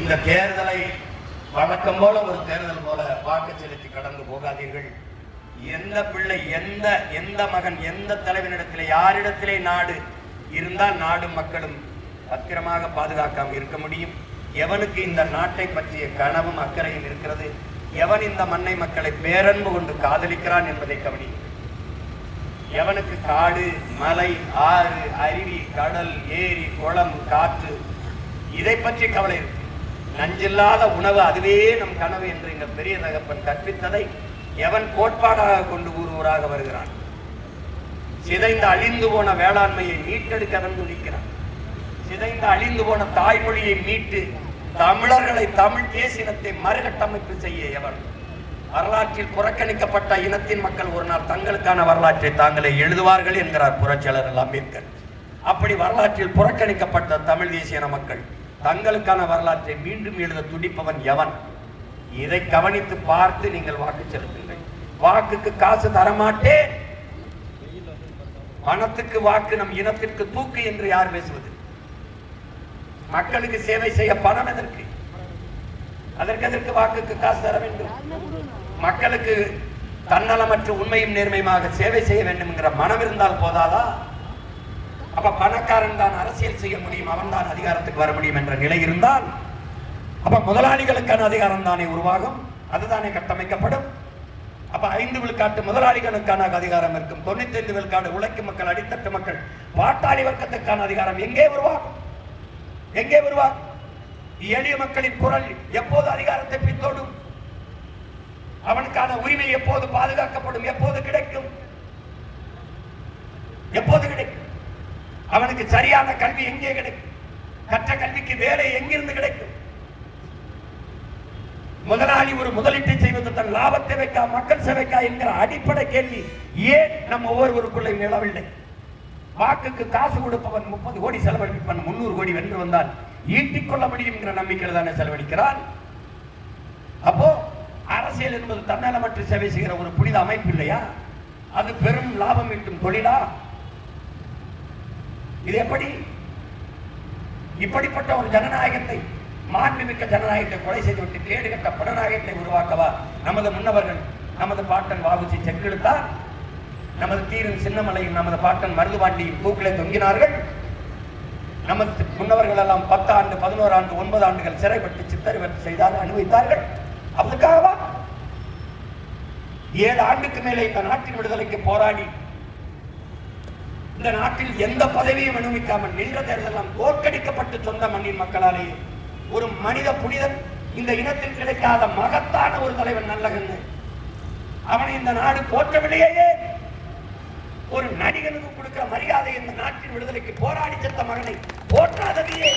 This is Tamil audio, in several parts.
இந்த தேர்தலை வழக்கம் போல ஒரு தேர்தல் போல வாக்கு செலுத்தி கடந்து போகாதீர்கள். எந்த பிள்ளை, எந்த மகன், எந்த தலைவனிடத்திலே, யாரிடத்திலே நாடு இருந்தால் நாடும் மக்களும் பத்திரமாக பாதுகாக்காமல் இருக்க முடியும்? எவனுக்கு இந்த நாட்டை பற்றிய கனவும் அக்கறையும் இருக்கிறது? எவன் இந்த மண்ணை மக்களை பேரன்பு கொண்டு காதலிக்கிறான் என்பதை கவனி. எவனுக்கு காடு, மலை, ஆறு, அருவி, கடல், ஏரி, குளம், காற்று இதை பற்றி கவலை இருக்கு? நஞ்சில்லாத உணவு அதுவே நம் கனவு என்று எங்கள் பெரிய தகப்பன் கற்பித்ததை எவன் கோட்பாடாக கொண்டு கூறுவராக வருகிறான்? சிதைந்த அழிந்து போன வேளாண்மையை மீட்டெடுக்க அவன் துடிக்கிறான். சிதைந்த அழிந்து போன தாய்மொழியை மீட்டு தமிழர்களை, தமிழ் தேசினத்தை மறுகட்டமைப்பு செய்ய எவன்? வரலாற்றில் புறக்கணிக்கப்பட்ட இனத்தின் மக்கள் ஒரு நாள் தங்களுக்கான வரலாற்றை தாங்களே எழுதுவார்கள் என்கிறார் புரட்சியாளர் அம்பேத்கர். அப்படி வரலாற்றில் புறக்கணிக்கப்பட்ட தமிழ் தேசிய மக்கள் தங்களுக்கான வரலாற்றை மீண்டும் எழுத துடிப்பவன் எவன்? இதை கவனித்து பார்த்து நீங்கள் வாக்கு செலுத்துங்கள். வாக்குக்கு காசு தரமாட்டேன், பணத்துக்கு வாக்கு நம் இனத்திற்கு தூக்கு என்று யார் பேசுவது? மக்களுக்கு சேவை செய்ய பணம் எதற்கு? அதற்கு வாக்குக்கு காசு தர வேண்டும்? மக்களுக்கு தன்னலமற்ற உண்மையும் நேர்மையுமாக சேவை செய்ய வேண்டும் என்கிற மனம் இருந்தால் போதாதா? அப்ப பணக்காரன் தான் அரசியல் செய்ய முடியும், அவன் தான் அதிகாரத்துக்கு வர முடியும் என்ற நிலை இருந்தால் அப்ப முதலாளிகளுக்கான அதிகாரம் தானே உருவாகும், அதுதானே கட்டமைக்கப்படும். அப்ப 5 விழுக்காட்டு முதலாளிகளுக்கான அதிகாரம் இருக்கும், 95 விழுக்காடு உழைக்கும் மக்கள், அடித்தட்டு மக்கள், பாட்டாளி வர்க்கத்துக்கான அதிகாரம் எங்கே உருவாகும்? எங்கே உருவாகும்? எளிய மக்களின் குரல் எப்போது அதிகாரத்தை பின்தொடும்? அவனுக்கான உரிமை எப்போது பாதுகாக்கப்படும்? எப்போது கிடைக்கும்? எப்போது கிடைக்கும்? அவனுக்கு சரியான கல்வி எங்கே கிடைக்கும்? கற்ற கல்விக்கு வேலை எங்கிருந்து கிடைக்கும்? முதலாளி ஒரு முதலீட்டை செய்வது தன் லாபத்தை வைக்கா, மக்கள் சேவைக்கா என்கிற அடிப்படை கேள்வி ஏன் நம்ம ஒவ்வொருவருக்குள்ளே நிலவில்லை? வாக்குக்கு காசு கொடுப்பவன் 30 கோடி செலவழிப்பவன் 300 கோடி வென்று வந்தால் ஈட்டிக்கொள்ள முடியும் என்கிற நம்பிக்கையில் தானே செலவழிக்கிறான். அப்போ அரசியல் என்பது தன்னலமற்ற சேவை செய்கிற ஒரு புனித அமைப்பு இல்லையா? அது பெரும் லாபம் ஈட்டும் தொழிலா? இது எப்படி? இப்படிப்பட்ட ஒரு ஜனநாயகத்தை, மாண்புமிக்க ஜனநாயகத்தை கொலை செய்துவிட்டு கேடு கட்ட புறநாயகத்தை உருவாக்கவா நமது முன்னவர்கள், நமது பாட்டன் வாவுசி செக்கெடுத்தார்? நமது தீரன் சின்னமலையும் நமது பாட்டன் மருதுபாண்டியும் தூக்கிலே தொங்கினார்கள். நமது முன்னவர்கள் எல்லாம் 10 ஆண்டு, 11 ஆண்டு, 9 ஆண்டுகள் சிறைப்பட்டு சித்தரிவற்று செய்தார்கள், அனுபவித்தார்கள். அதுக்காகவா 7 ஆண்டுக்கு மேலே இந்த நாட்டின் விடுதலைக்கு போராடி இந்த நாட்டில் எந்த பதவியும் அனுமதிக்காமல் நின்ற தேர்தலாம் தோற்கடிக்கப்பட்டு சொந்த மண்ணின் மக்களாலேயே ஒரு மனித புனிதன், இந்த இனத்தில் கிடைக்காத மகத்தான ஒரு தலைவன் நல்லகன்னு அவனை இந்த நாடு போற்றவில்லையே. ஒரு நடிகனுக்கு கொடுக்கிற மரியாதை இந்த நாட்டின் விடுதலைக்கு போராடி செத்த மகனை போற்றாததையே.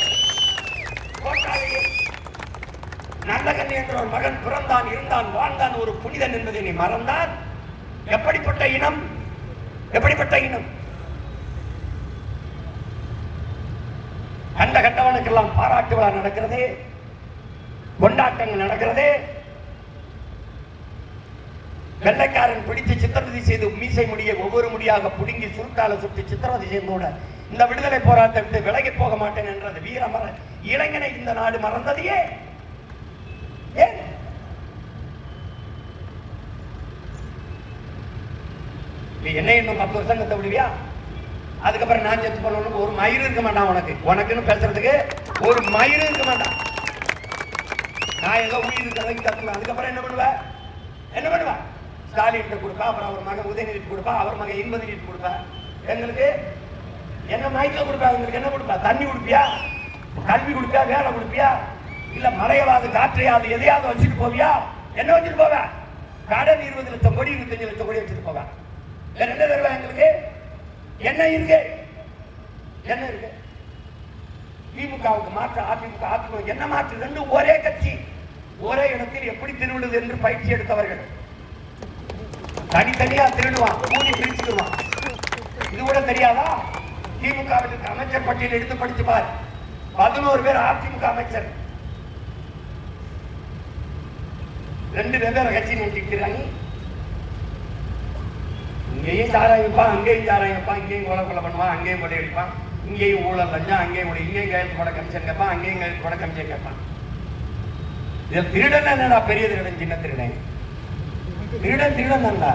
நல்லகன் என்ற ஒரு மகன் பிறந்தான், இருந்தான், வாழ்ந்தான், ஒரு புனிதன் என்பதை நீ மறந்தான். எப்படிப்பட்ட இனம்? எப்படிப்பட்ட இனம்? கண்ட கண்டவனுக்கெல்லாம் பாராட்டு விழா நடக்கிறது, கொண்டாட்டங்கள் நடக்கிறது. வெள்ளைக்காரன் பிடித்து சித்திரவதை செய்து மீசை முடிய ஒவ்வொரு முடியாக புடுங்கி சுருட்டால சுட்டு சித்திரவதை செய்தோட இந்த விடுதலை போராட்டத்தை விட்டு விலகி போக மாட்டேன் என்றது வீரமர இளைஞனை இந்த நாடு மறந்ததையே. ஏன்? என்ன இன்னும் 10 வருஷம் கத்த விடுவியா? அதுக்கப்புறம் நான் செத்து பண்ணணும் ஒரு மயிறு இருக்க மாட்டான் உனக்கு, உனக்குன்னு பேசுறதுக்கு ஒரு மயிறு இருக்க மாட்டான். நான் ஏதோ உயிர் இருக்கிறதையும் கத்துவேன். அதுக்கப்புறம் என்ன பண்ணுவேன்? என்ன பண்ணுவேன்? ஸ்டாலின் கொடுப்பா, அப்புறம் அவர் மகன் உதயநிதி கொடுப்பா, அவர் மகன் இன்பநிதி கொடுப்பா. எங்களுக்கு என்ன மயக்கில் கொடுப்பா? எங்களுக்கு என்ன கொடுப்பா? தண்ணி கொடுப்பியா? கல்வி கொடுப்பியா? வேலை கொடுப்பியா? இல்ல மழையாவது காற்றையாவது எதையாவது வச்சுட்டு போவியா? என்ன வச்சுட்டு போவ? கடன் 20 லட்சம் கோடி 25 லட்சம் கோடி வச்சுட்டு போவேன். வேற என்ன தருவா? எங்களுக்கு என்ன இருக்கு? என்ன இருக்கு? திமுகவுக்கு மாற்ற அதிமுக, அதிமுக என்ன மாற்று? ரெண்டும் ஒரே கட்சி, ஒரே இடத்தில் எப்படி திருவிழுது என்று பயிற்சி எடுத்தவர்கள். தனித்தனியா திருடுவான், கூலி பிரிச்சுடுவான். இது கூட தெரியாதா? திமுகவிற்கு அமைச்சர் பட்டியல் எடுத்து படிச்சு பார். 11 பேர் அதிமுக அமைச்சர், 2 வெவ்வேறு கட்சி நிறுத்திக்கிறாங்க. இங்கேயும் சாராயம் வைப்பான், அங்கேயும் சாராயம் வைப்பான், இங்கேயும் கொலை பண்ணுவான், அங்கேயும் கொலை அடிப்பான், இங்கேயும் ஊழல் லஞ்சம், அங்கேயும் இங்கேயும் கையெழுத்து போட கமிஷன் கேட்பான், அங்கேயும் கையெழுத்து போட கமிஷன் கேட்பான். இதில் திருடன் என்னடா பெரிய திருடன் சின்ன திருடன்? திருடன் திருடன் தான்டா.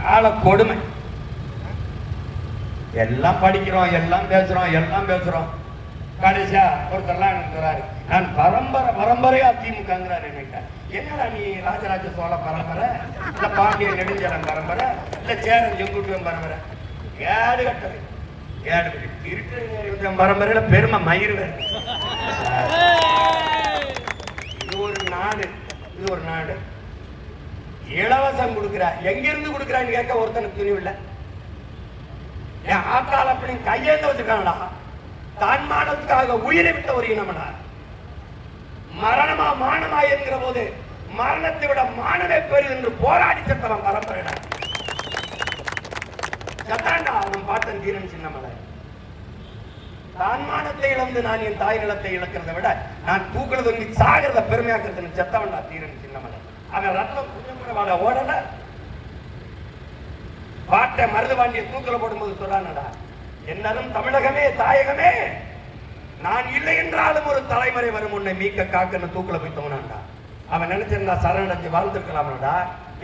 கால கொடுமை. எல்லாம் படிக்கிறோம், எல்லாம் பேசுறோம். கடைசியா ஒருத்தர்லாம் இருக்கிறாரு, நான் பரம்பரையா திமுகங்கிறாரு. என்னடா நீ ராஜராஜ சோழ பரம்பரை, இல்ல பாண்டிய நெடுஞ்செழியன் பரம்பரை, இல்ல சேரன் செங்குட்டுவன் பரம்பரை? கேடு கட்டது, கேடு இருக்கிற பரம்பரையில பெருமை மயிறு. இது ஒரு நாடு. இலவசம் கொடுக்குற, எங்கிருந்து கொடுக்குறான்னு கேட்க ஒருத்தனுக்கு துணிவில்லை. என் ஆத்தாள் அப்படி கையேந்து வச்சிருக்காங்கடா. தான் மானத்துக்காக உயிரை விட்ட ஒரு இனமடா. மரணமா மானமா என்கிற போது மரணத்தை விட மானமே பெரிது என்று போராடி செத்தவன் பரம்பரைடா. சத்தாண்டா அவன் பாட்டன் தீரன் சின்னமலை. தான் மானத்தை இழந்து நான் என் தாய் நிலத்தை இழக்கிறத விட நான் தூக்குறது வந்து சாகிறத பெருமையாக்குறது செத்தவன்டா தீரன் சின்னமலை. அவன் ரத்தம் கொஞ்சம் கூட வாழ ஓடல. பாட்டை மருதுபாண்டிய தூக்கல போடும்போது சொல்றானடா, என்னதும் தமிழகமே தாயகமே, நான் இல்லை என்றாலும் ஒரு தலைமுறை வரும் உன்னை மீக்க காக்கன்னு தூக்கல போய் தோணாண்டா. அவன் நினைச்சிருந்தா சரணடைஞ்சு வாழ்ந்துருக்கலாம்டா.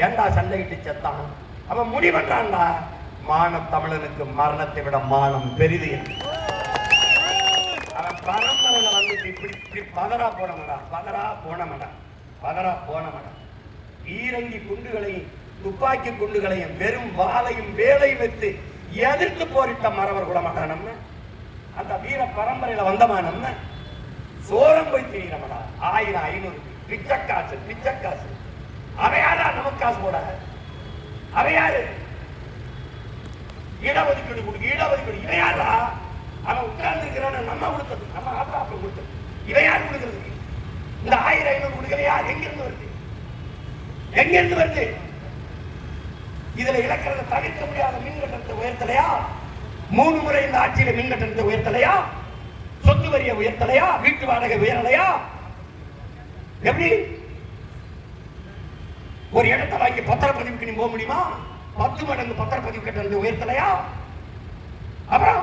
ஏண்டா சண்டையிட்டு செத்தான்? அவன் முடிவென்றான்டா, மான தமிழனுக்கு மரணத்தை விட மானம் பெரிது. அவன் பரம்பரையில வந்துட்டு இப்படி பதறா போனமடா. ஈரங்கி குண்டுகளையும் துப்பாக்கி குண்டுகளையும் வெறும் வாளையும் வேலையும் வைத்து எதிர்த்து போரிட்ட மறவர் குலமாடா நம்ம. அந்த வீர பரம்பரையில வந்தமா நம்ம. சோரம் போய் திரியிறமடா. 1000 500 பிச்சைக்காசு. அவையாரா நமக்கு காசு போட? அவையாரு இடஒதுக்கீடு கொடுக்கு, இடஒதுக்கீடு இவையாரா? அவன் உட்கார்ந்து இருக்கிறவன நம்ம கொடுத்தது, நம்ம ஆத்தா அப்ப கொடுத்தது. இவையாரு கொடுக்கறதுக்கு இந்த 1000 500 கொடுக்கலையா? எங்கிருந்து வருது? இதுல இலக்கிறத தவிர்க்க முடியாத மின் கட்டணத்தை உயர்த்தலையா? 3 முறை இந்த ஆட்சியில மின் கட்டணத்தை உயர்த்தலையா? சொத்து வரியை உயர்த்தலையா? வீட்டு வாடகை உயரலையா? எப்படி ஒரு இடத்தை வாங்கி பத்திரப்பதிவுக்கு நீ போக முடியுமா? 10 மடங்கு பத்திரப்பதிவு கட்டணத்தை உயர்த்தலையா? அப்புறம்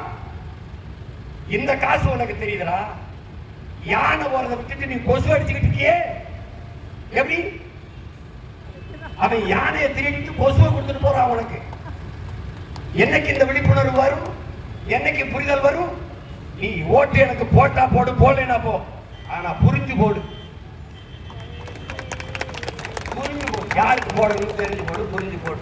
இந்த காசு உனக்கு தெரியுதுடா. யானை போறதை விட்டுட்டு நீ கொசு அடிச்சுக்கிட்டு இருக்கியே எப்படி? அவன் யானையை திருடிட்டு கொசுவை கொடுத்துட்டு போறான் உனக்கு. என்னைக்கு இந்த விழிப்புணர்வு வரும்? என்னைக்கு புரிதல் வரும்? நீ ஓட்டு எனக்கு போட்டா போடு, போடலைன்னா போ. ஆனா புரிஞ்சு போடு. யாருக்கு போடணும்னு தெரிஞ்சு போடு, புரிஞ்சு போடு.